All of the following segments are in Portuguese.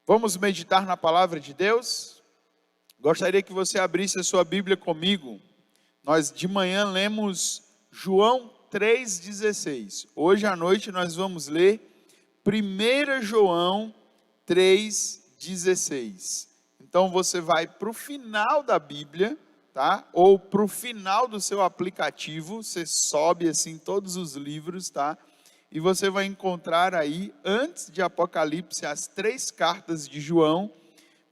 Vamos meditar na palavra de Deus? Gostaria que você abrisse a sua Bíblia comigo. Nós de manhã lemos João 3,16. Hoje à noite nós vamos ler 1 João 3,16. Então você vai para o final da Bíblia, tá? Ou para o final do seu aplicativo, você sobe assim todos os livros, tá? E você vai encontrar aí, antes de Apocalipse, as 3 cartas de João.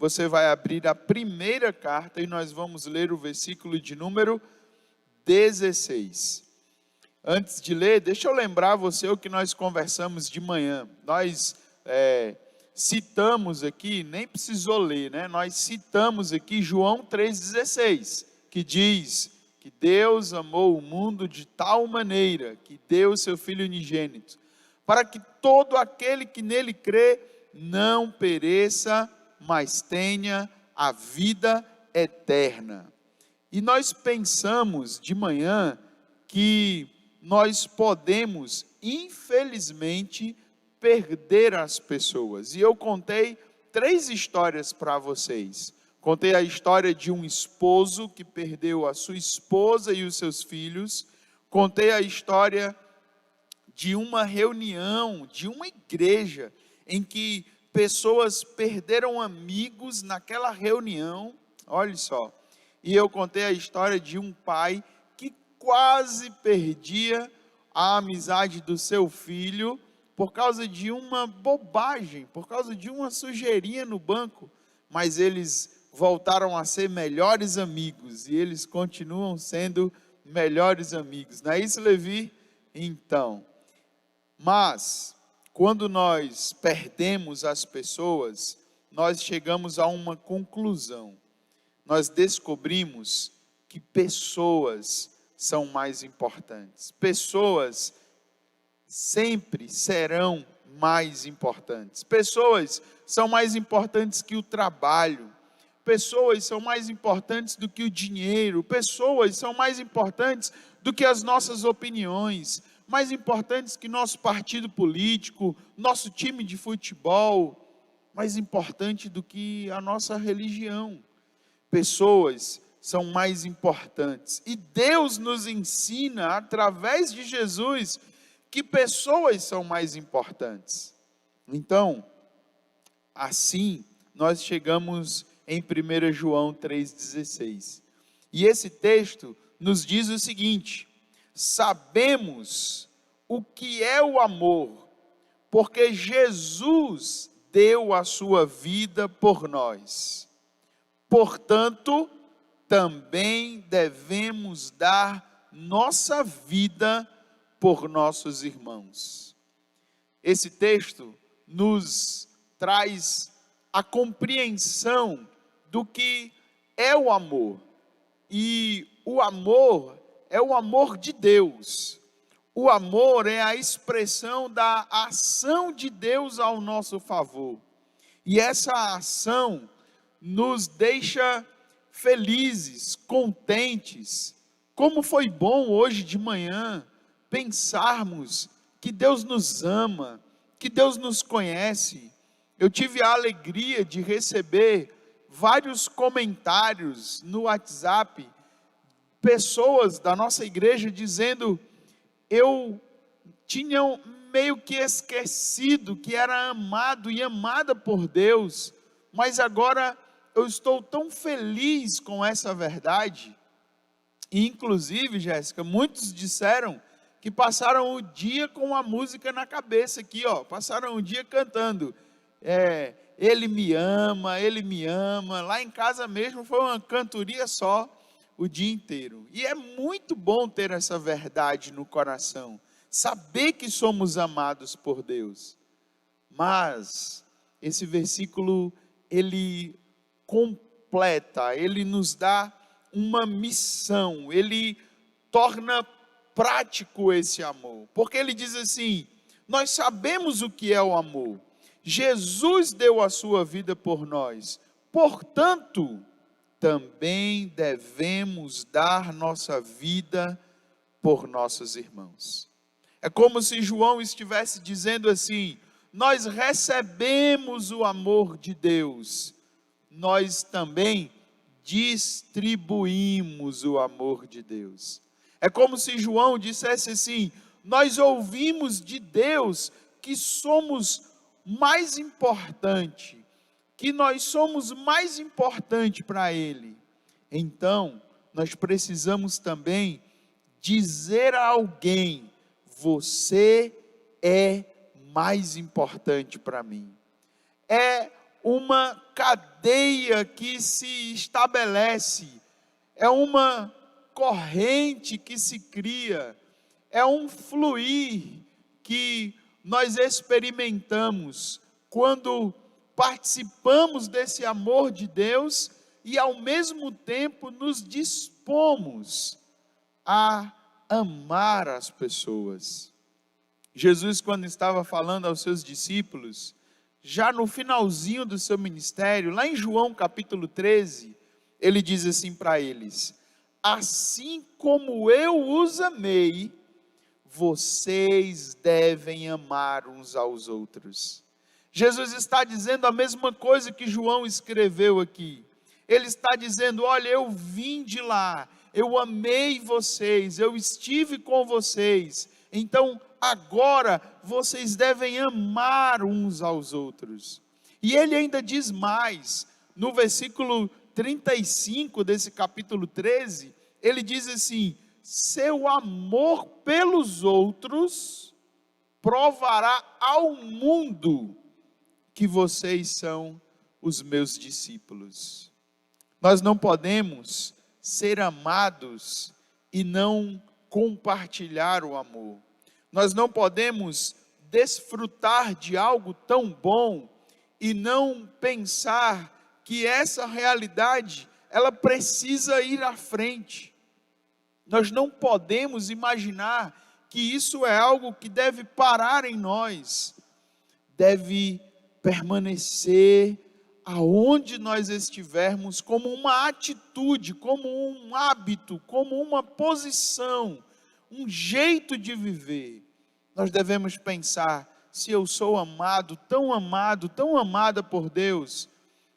Você vai abrir a primeira carta e nós vamos ler o versículo de número 16. Antes de ler, deixa eu lembrar você o que nós conversamos de manhã. Nós citamos aqui, nem precisou ler, né? Nós citamos aqui João 3,16, que diz que Deus amou o mundo de tal maneira que deu o seu Filho unigênito, para que todo aquele que nele crê não pereça, mas tenha a vida eterna. E nós pensamos de manhã que nós podemos, infelizmente, perder as pessoas. E eu contei 3 histórias para vocês. Contei a história de um esposo que perdeu a sua esposa e os seus filhos. Contei a história de uma reunião, de uma igreja, em que pessoas perderam amigos naquela reunião. Olha só. E eu contei a história de um pai que quase perdia a amizade do seu filho por causa de uma bobagem, por causa de uma sujeirinha no banco. Mas eles voltaram a ser melhores amigos, e eles continuam sendo melhores amigos. Não é isso, Levi? Então, mas, quando nós perdemos as pessoas, nós chegamos a uma conclusão. Nós descobrimos que pessoas são mais importantes. Pessoas sempre serão mais importantes. Pessoas são mais importantes que o trabalho. Pessoas são mais importantes do que o dinheiro. Pessoas são mais importantes do que as nossas opiniões. Mais importantes que nosso partido político, nosso time de futebol. Mais importante do que a nossa religião. Pessoas são mais importantes. E Deus nos ensina, através de Jesus, que pessoas são mais importantes. Então, assim, nós chegamos em 1 João 3,16. E esse texto nos diz o seguinte: sabemos o que é o amor, porque Jesus deu a sua vida por nós. Portanto, também devemos dar nossa vida por nossos irmãos. Esse texto nos traz a compreensão do que é o amor. E o amor é o amor de Deus. O amor é a expressão da ação de Deus ao nosso favor. E essa ação nos deixa felizes, contentes. Como foi bom hoje de manhã pensarmos que Deus nos ama, que Deus nos conhece. Eu tive a alegria de receber vários comentários no WhatsApp, pessoas da nossa igreja dizendo: eu tinha meio que esquecido que era amado e amada por Deus, mas agora eu estou tão feliz com essa verdade. E inclusive, Jéssica, muitos disseram que passaram o dia com a música na cabeça aqui, ó, passaram o dia cantando, Ele me ama, Ele me ama. Lá em casa mesmo foi uma cantoria só o dia inteiro. E é muito bom ter essa verdade no coração, saber que somos amados por Deus. Mas esse versículo, ele completa, ele nos dá uma missão, ele torna prático esse amor, porque ele diz assim: nós sabemos o que é o amor, Jesus deu a sua vida por nós, portanto, também devemos dar nossa vida por nossos irmãos. É como se João estivesse dizendo assim: nós recebemos o amor de Deus, nós também distribuímos o amor de Deus. É como se João dissesse assim: nós ouvimos de Deus que somos mais importante, que nós somos mais importante para Ele. Então, nós precisamos também dizer a alguém: você é mais importante para mim. É uma cadeia que se estabelece, é uma corrente que se cria, é um fluir que nós experimentamos quando participamos desse amor de Deus e ao mesmo tempo nos dispomos a amar as pessoas. Jesus, quando estava falando aos seus discípulos, já no finalzinho do seu ministério, lá em João capítulo 13, ele diz assim para eles: assim como eu os amei, vocês devem amar uns aos outros. Jesus está dizendo a mesma coisa que João escreveu aqui. Ele está dizendo: olha, eu vim de lá, eu amei vocês, eu estive com vocês, então agora vocês devem amar uns aos outros. E ele ainda diz mais, no versículo 35 desse capítulo 13, ele diz assim: seu amor pelos outros provará ao mundo que vocês são os meus discípulos. Nós não podemos ser amados e não compartilhar o amor. Nós não podemos desfrutar de algo tão bom e não pensar que essa realidade, ela precisa ir à frente. Nós não podemos imaginar que isso é algo que deve parar em nós, deve permanecer aonde nós estivermos, como uma atitude, como um hábito, como uma posição, um jeito de viver. Nós devemos pensar: se eu sou amado, tão amada por Deus,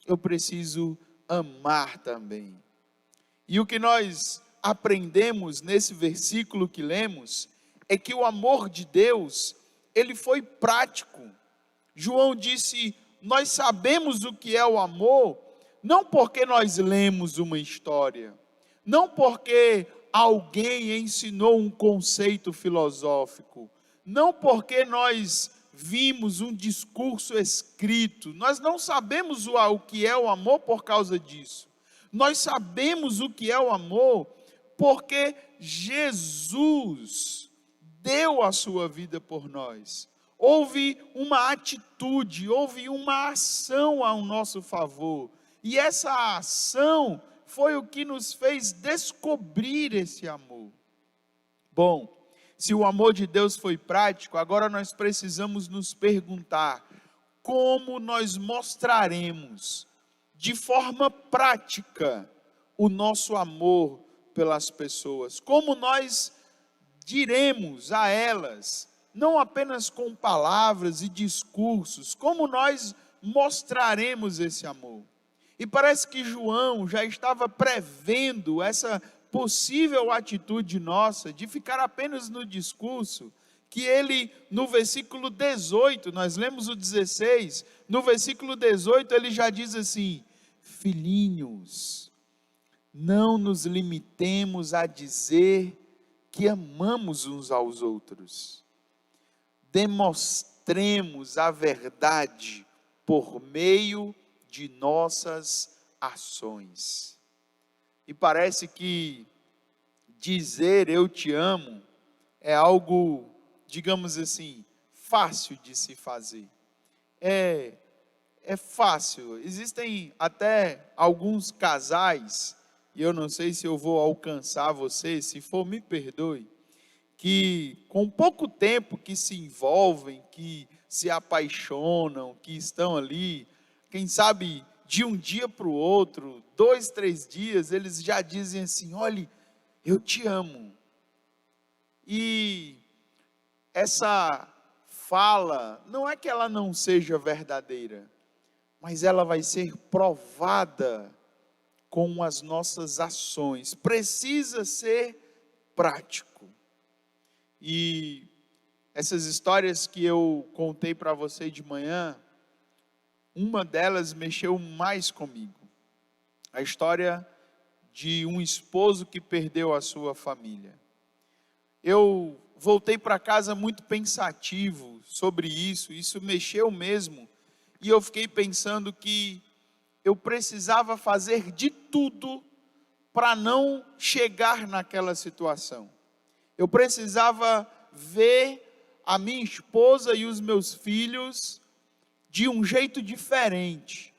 eu preciso amar também. E o que nós aprendemos nesse versículo que lemos, é que o amor de Deus, ele foi prático. João disse: nós sabemos o que é o amor, não porque nós lemos uma história, não porque alguém ensinou um conceito filosófico, não porque nós vimos um discurso escrito. Nós não sabemos o que é o amor por causa disso. Nós sabemos o que é o amor porque Jesus deu a sua vida por nós. Houve uma atitude, houve uma ação ao nosso favor. E essa ação foi o que nos fez descobrir esse amor. Bom, se o amor de Deus foi prático, agora nós precisamos nos perguntar: como nós mostraremos de forma prática o nosso amor pelas pessoas? Como nós diremos a elas, não apenas com palavras e discursos, como nós mostraremos esse amor? E parece que João já estava prevendo essa possível atitude nossa, de ficar apenas no discurso, que ele, no versículo 18, nós lemos o 16, no versículo 18 ele já diz assim: filhinhos, não nos limitemos a dizer que amamos uns aos outros, demonstremos a verdade por meio de nossas ações. E parece que dizer eu te amo é algo, digamos assim, fácil de se fazer. É fácil. Existem até alguns casais, e eu não sei se eu vou alcançar você, se for, me perdoe, que com pouco tempo que se envolvem, que se apaixonam, que estão ali, quem sabe de um dia para o outro, 2, 3 dias, eles já dizem assim: olhe, eu te amo. E essa fala, não é que ela não seja verdadeira, mas ela vai ser provada com as nossas ações. Precisa ser prático. E essas histórias que eu contei para você de manhã, uma delas mexeu mais comigo. A história de um esposo que perdeu a sua família. Eu voltei para casa muito pensativo sobre isso mexeu mesmo, e eu fiquei pensando que eu precisava fazer de tudo para não chegar naquela situação. Eu precisava ver a minha esposa e os meus filhos de um jeito diferente,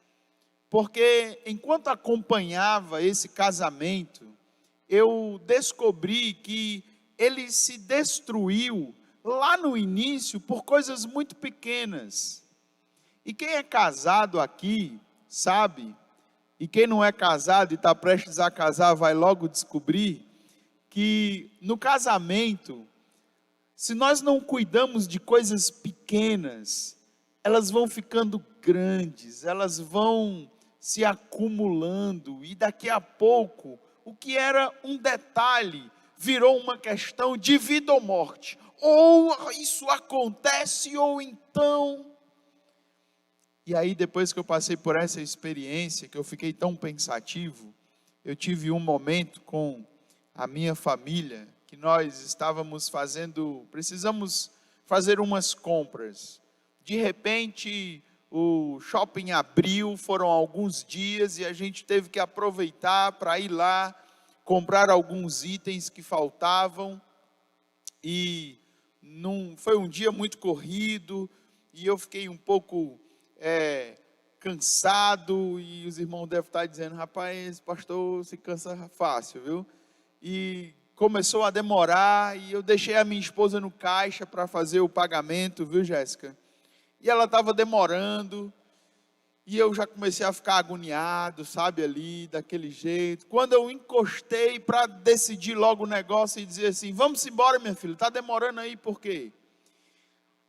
porque enquanto acompanhava esse casamento, eu descobri que ele se destruiu lá no início por coisas muito pequenas. E quem é casado aqui sabe, e quem não é casado e está prestes a casar vai logo descobrir, que no casamento, se nós não cuidamos de coisas pequenas, elas vão ficando grandes, elas vão se acumulando, e daqui a pouco, o que era um detalhe, virou uma questão de vida ou morte. Ou isso acontece, ou então... E aí, depois que eu passei por essa experiência, que eu fiquei tão pensativo, eu tive um momento com a minha família, que nós precisamos fazer umas compras. De repente, o shopping abriu, foram alguns dias, e a gente teve que aproveitar para ir lá, comprar alguns itens que faltavam, e foi um dia muito corrido, e eu fiquei um pouco cansado, e os irmãos devem estar dizendo, rapaz, pastor se cansa fácil, viu? E começou a demorar, e eu deixei a minha esposa no caixa para fazer o pagamento, viu, Jéssica? E ela estava demorando, e eu já comecei a ficar agoniado, sabe, ali, daquele jeito. Quando eu encostei para decidir logo o negócio e dizer assim, vamos embora, minha filha, está demorando aí, por quê?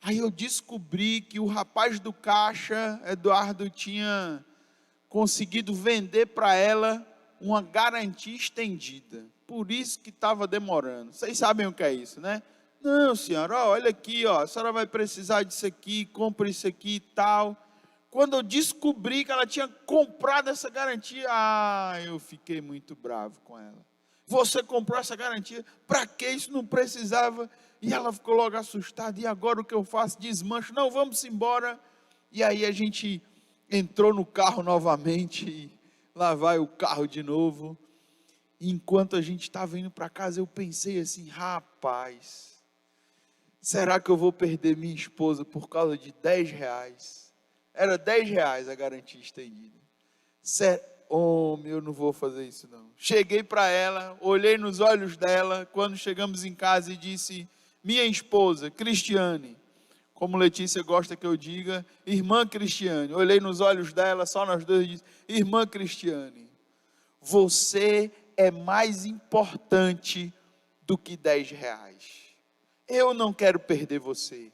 Aí eu descobri que o rapaz do caixa, Eduardo, tinha conseguido vender para ela uma garantia estendida. Por isso que estava demorando. Vocês sabem o que é isso, né? Não, senhora, olha aqui, a senhora vai precisar disso aqui, compra isso aqui e tal. Quando eu descobri que ela tinha comprado essa garantia, eu fiquei muito bravo com ela. Você comprou essa garantia? Para que isso não precisava? E ela ficou logo assustada, e agora o que eu faço? Desmancho, não, vamos embora. E aí a gente entrou no carro novamente, e lá vai o carro de novo. E enquanto a gente estava indo para casa, eu pensei assim, rapaz, será que eu vou perder minha esposa por causa de R$10? Era R$10 a garantia estendida. Homem, eu não vou fazer isso não. Cheguei para ela, olhei nos olhos dela, quando chegamos em casa, e disse, minha esposa, Cristiane, como Letícia gosta que eu diga, irmã Cristiane. Olhei nos olhos dela, só nós dois, e disse, irmã Cristiane, você é mais importante do que R$10. Eu não quero perder você.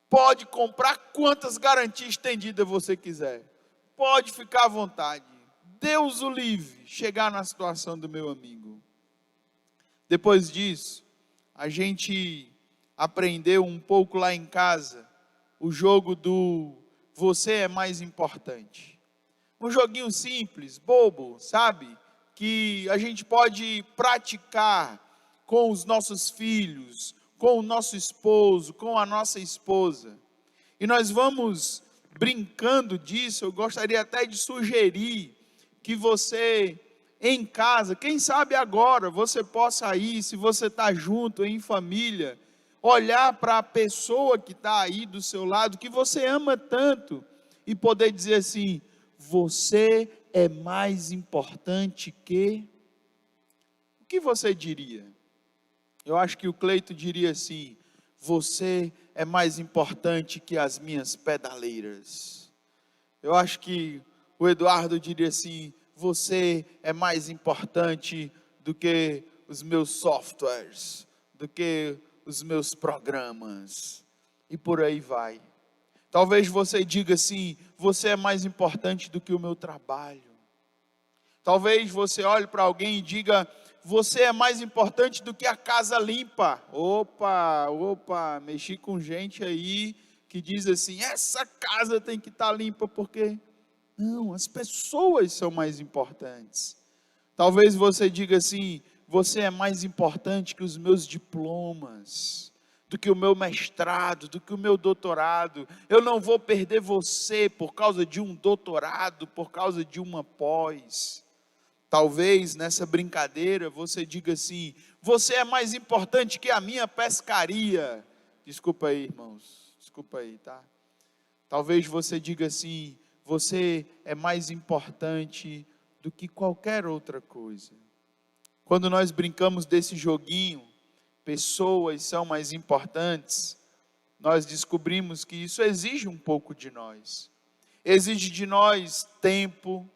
Pode comprar quantas garantias estendidas você quiser. Pode ficar à vontade. Deus o livre chegar na situação do meu amigo. Depois disso, a gente aprendeu um pouco lá em casa o jogo do você é mais importante. Um joguinho simples, bobo, sabe? Que a gente pode praticar com os nossos filhos, com o nosso esposo, com a nossa esposa. E nós vamos brincando disso. Eu gostaria até de sugerir que você, em casa, quem sabe agora, você possa ir, se você está junto, em família, olhar para a pessoa que está aí do seu lado, que você ama tanto, e poder dizer assim, você é mais importante que... O que você diria? Eu acho que o Cleito diria assim, você é mais importante que as minhas pedaleiras. Eu acho que o Eduardo diria assim, você é mais importante do que os meus softwares, do que os meus programas. e por aí vai. Talvez você diga assim: você é mais importante do que o meu trabalho. Talvez você olhe para alguém e diga: você é mais importante do que a casa limpa. Opa, mexi com gente aí que diz assim: essa casa tem que estar limpa, porque não, as pessoas são mais importantes. Talvez você diga assim: você é mais importante que os meus diplomas, do que o meu mestrado, do que o meu doutorado. Eu não vou perder você por causa de um doutorado, por causa de uma pós. Talvez nessa brincadeira você diga assim: você é mais importante que a minha pescaria. Desculpa aí, irmãos, desculpa aí, tá? Talvez você diga assim: você é mais importante do que qualquer outra coisa. Quando nós brincamos desse joguinho, pessoas são mais importantes, nós descobrimos que isso exige um pouco de nós. Exige de nós tempo,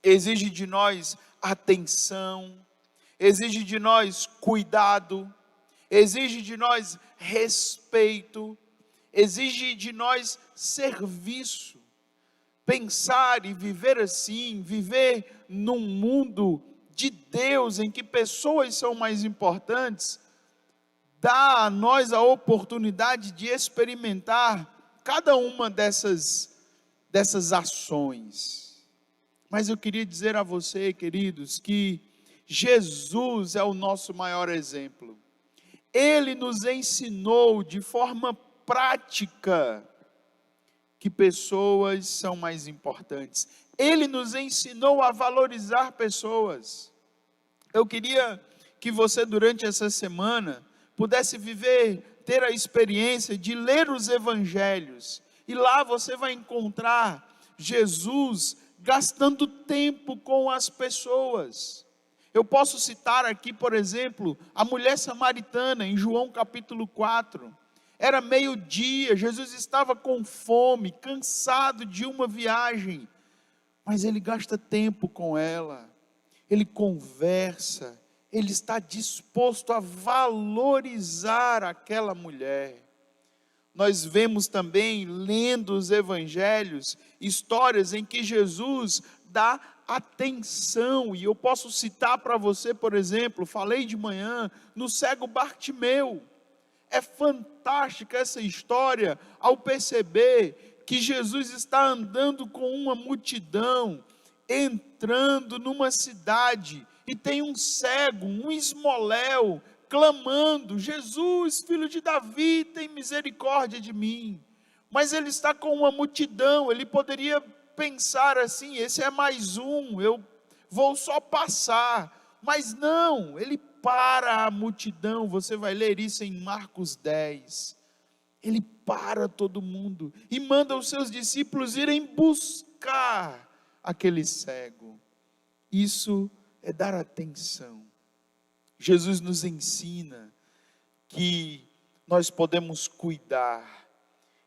exige de nós atenção, exige de nós cuidado, exige de nós respeito, exige de nós serviço. Pensar e viver assim, viver num mundo de Deus em que pessoas são mais importantes, dá a nós a oportunidade de experimentar cada uma dessas ações. Mas eu queria dizer a você, queridos, que Jesus é o nosso maior exemplo. Ele nos ensinou de forma prática que pessoas são mais importantes. Ele nos ensinou a valorizar pessoas. Eu queria que você, durante essa semana, pudesse ter a experiência de ler os evangelhos. E lá você vai encontrar Jesus gastando tempo com as pessoas. Eu posso citar aqui, por exemplo, a mulher samaritana, em João capítulo 4. Era meio-dia, Jesus estava com fome, cansado de uma viagem, mas ele gasta tempo com ela, ele conversa, ele está disposto a valorizar aquela mulher. Nós vemos também, lendo os evangelhos, histórias em que Jesus dá atenção, e eu posso citar para você, por exemplo, falei de manhã, no cego Bartimeu. É fantástica essa história, ao perceber que Jesus está andando com uma multidão, entrando numa cidade, e tem um cego, um esmoléu, clamando: Jesus, filho de Davi, tem misericórdia de mim. Mas ele está com uma multidão, ele poderia pensar assim: esse é mais um, eu vou só passar. Mas não, ele para a multidão. Você vai ler isso em Marcos 10. Ele para todo mundo e manda os seus discípulos irem buscar aquele cego. Isso é dar atenção. Jesus nos ensina que nós podemos cuidar.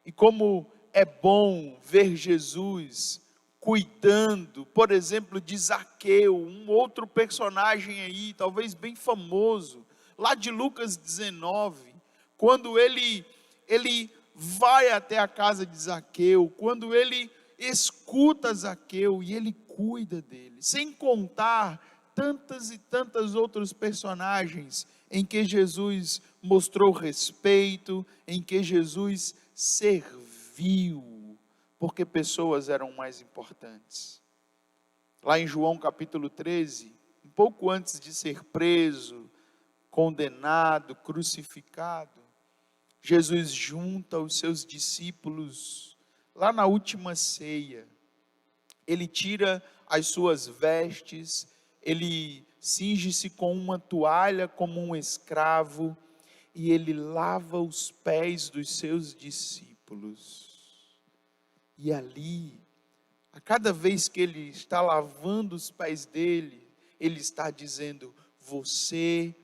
E como é bom ver Jesus cuidando, por exemplo, de Zaqueu, um outro personagem aí, talvez bem famoso, lá de Lucas 19, quando ele vai até a casa de Zaqueu, quando ele escuta Zaqueu e ele cuida dele, sem contar tantas e tantas outros personagens em que Jesus mostrou respeito, em que Jesus serviu, porque pessoas eram mais importantes. Lá em João capítulo 13, um pouco antes de ser preso, condenado, crucificado, Jesus junta os seus discípulos lá na última ceia. Ele tira as suas vestes, ele cinge-se com uma toalha como um escravo, e ele lava os pés dos seus discípulos. E ali, a cada vez que ele está lavando os pés dele, ele está dizendo: você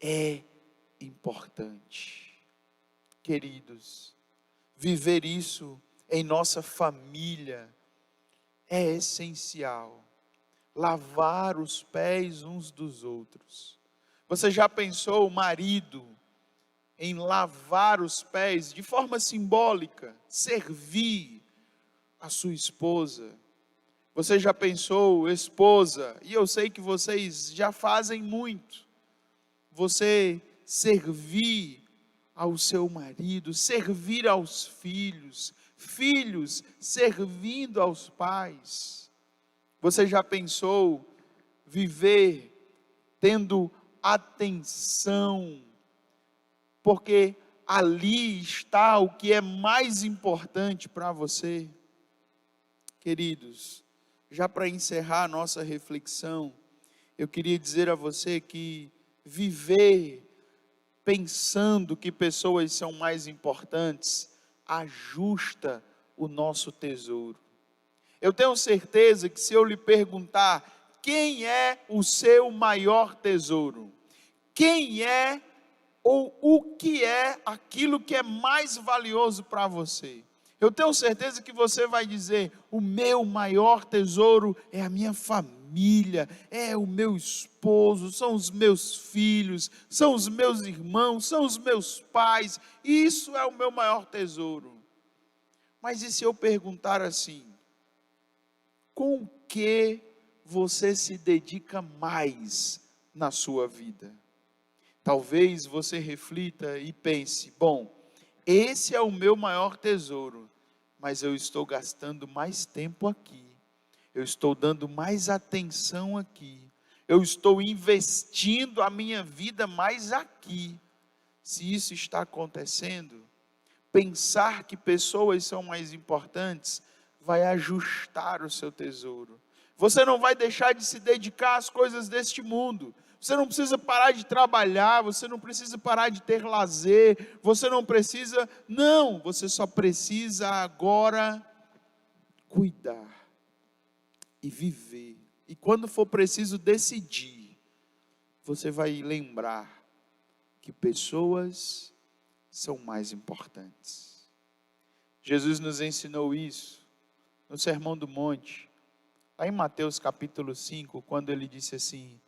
é importante. Queridos, viver isso em nossa família é essencial. Lavar os pés uns dos outros. Você já pensou, o marido em lavar os pés de forma simbólica, servir a sua esposa. Você já pensou, esposa, e eu sei que vocês já fazem muito, você servir ao seu marido, servir aos filhos, filhos servindo aos pais. Você já pensou viver tendo atenção, porque ali está o que é mais importante para você? Queridos, já para encerrar a nossa reflexão, eu queria dizer a você que viver pensando que pessoas são mais importantes ajusta o nosso tesouro. Eu tenho certeza que se eu lhe perguntar quem é o seu maior tesouro, quem é ou o que é aquilo que é mais valioso para você, eu tenho certeza que você vai dizer: o meu maior tesouro é a minha família, é o meu esposo, são os meus filhos, são os meus irmãos, são os meus pais, isso é o meu maior tesouro. Mas e se eu perguntar assim: com o que você se dedica mais na sua vida? Talvez você reflita e pense: bom, esse é o meu maior tesouro, mas eu estou gastando mais tempo aqui, eu estou dando mais atenção aqui, eu estou investindo a minha vida mais aqui. Se isso está acontecendo, pensar que pessoas são mais importantes vai ajustar o seu tesouro. Você não vai deixar de se dedicar às coisas deste mundo. Você não precisa parar de trabalhar, você não precisa parar de ter lazer, você não precisa, não, você só precisa agora cuidar e viver. E quando for preciso decidir, você vai lembrar que pessoas são mais importantes. Jesus nos ensinou isso no Sermão do Monte, lá em Mateus capítulo 5, quando ele disse assim: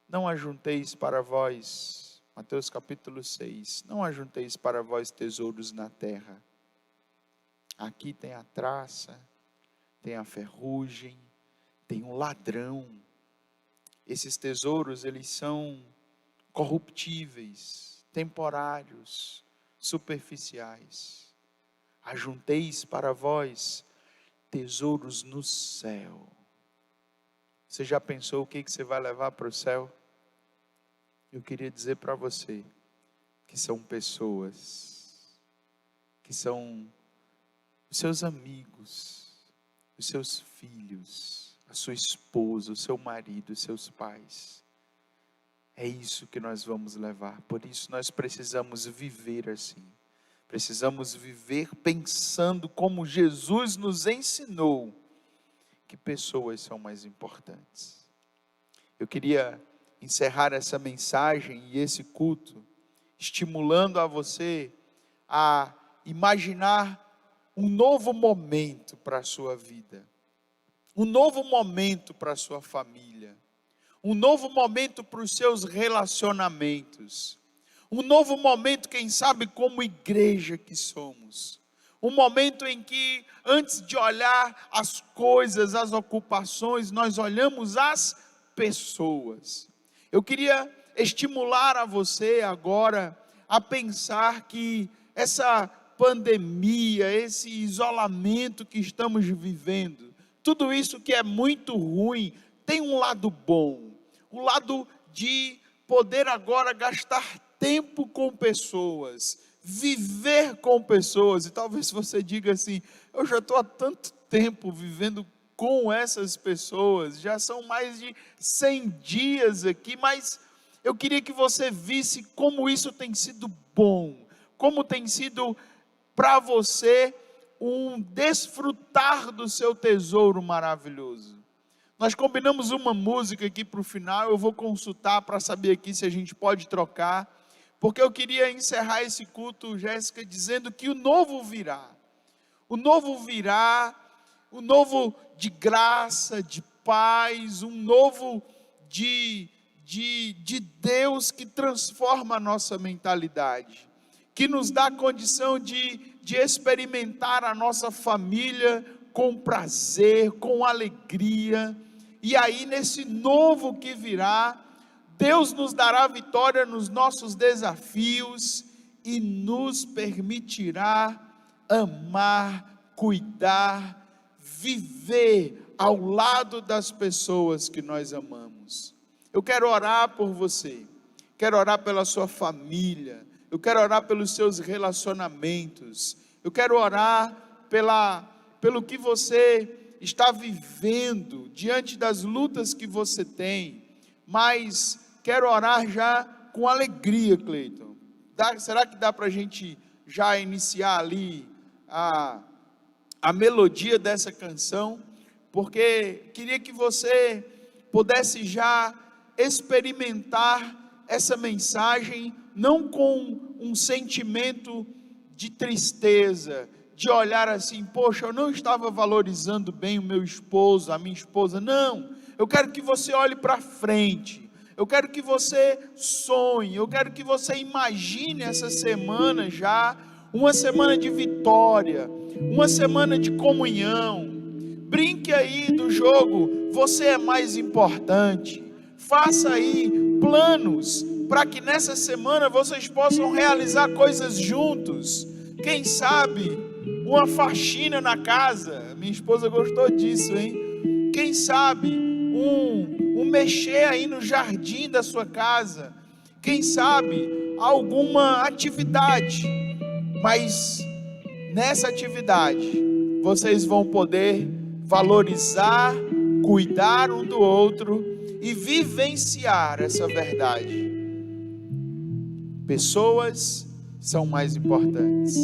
não ajunteis para vós, Mateus capítulo 6, não ajunteis para vós tesouros na terra. Aqui tem a traça, tem a ferrugem, tem um ladrão. Esses tesouros, eles são corruptíveis, temporários, superficiais. Ajunteis para vós tesouros no céu. Você já pensou o que você vai levar para o céu? Eu queria dizer para você que são pessoas, que são os seus amigos, os seus filhos, a sua esposa, o seu marido, os seus pais. É isso que nós vamos levar. Por isso nós precisamos viver assim. Precisamos viver pensando como Jesus nos ensinou que pessoas são mais importantes. Eu queria encerrar essa mensagem e esse culto estimulando a você a imaginar um novo momento para a sua vida, um novo momento para a sua família, um novo momento para os seus relacionamentos, um novo momento, quem sabe, como igreja que somos. Um momento em que, antes de olhar as coisas, as ocupações, nós olhamos as pessoas. Eu queria estimular a você agora a pensar que essa pandemia, esse isolamento que estamos vivendo, tudo isso que é muito ruim, tem um lado bom. O lado de poder agora gastar tempo com pessoas, viver com pessoas. E talvez você diga assim: eu já estou há tanto tempo vivendo com essas pessoas, já são mais de 100 dias aqui, mas eu queria que você visse como isso tem sido bom, como tem sido para você um desfrutar do seu tesouro maravilhoso. Nós combinamos uma música aqui para o final, eu vou consultar para saber aqui se a gente pode trocar, porque eu queria encerrar esse culto, Jéssica, dizendo que o novo virá. O novo virá, o novo de graça, de paz, um novo de Deus que transforma a nossa mentalidade. que nos dá a condição de experimentar a nossa família com prazer, com alegria. E aí, nesse novo que virá, Deus nos dará vitória nos nossos desafios e nos permitirá amar, cuidar, viver ao lado das pessoas que nós amamos. Eu quero orar por você, quero orar pela sua família, eu quero orar pelos seus relacionamentos, eu quero orar pelo que você está vivendo, diante das lutas que você tem, mas quero orar já com alegria, Cleiton. Será que dá para a gente já iniciar ali a melodia dessa canção? Porque queria que você pudesse já experimentar essa mensagem, não com um sentimento de tristeza, de olhar assim, poxa, eu não estava valorizando bem o meu esposo, a minha esposa. Não, eu quero que você olhe para frente, eu quero que você sonhe, eu quero que você imagine essa semana já, uma semana de vitória, uma semana de comunhão. Brinque aí do jogo, você é mais importante. Faça aí planos para que nessa semana vocês possam realizar coisas juntos. Quem sabe uma faxina na casa. Minha esposa gostou disso, hein? Quem sabe um mexer aí no jardim da sua casa. Quem sabe alguma atividade. Mas nessa atividade vocês vão poder valorizar, cuidar um do outro e vivenciar essa verdade. Pessoas são mais importantes.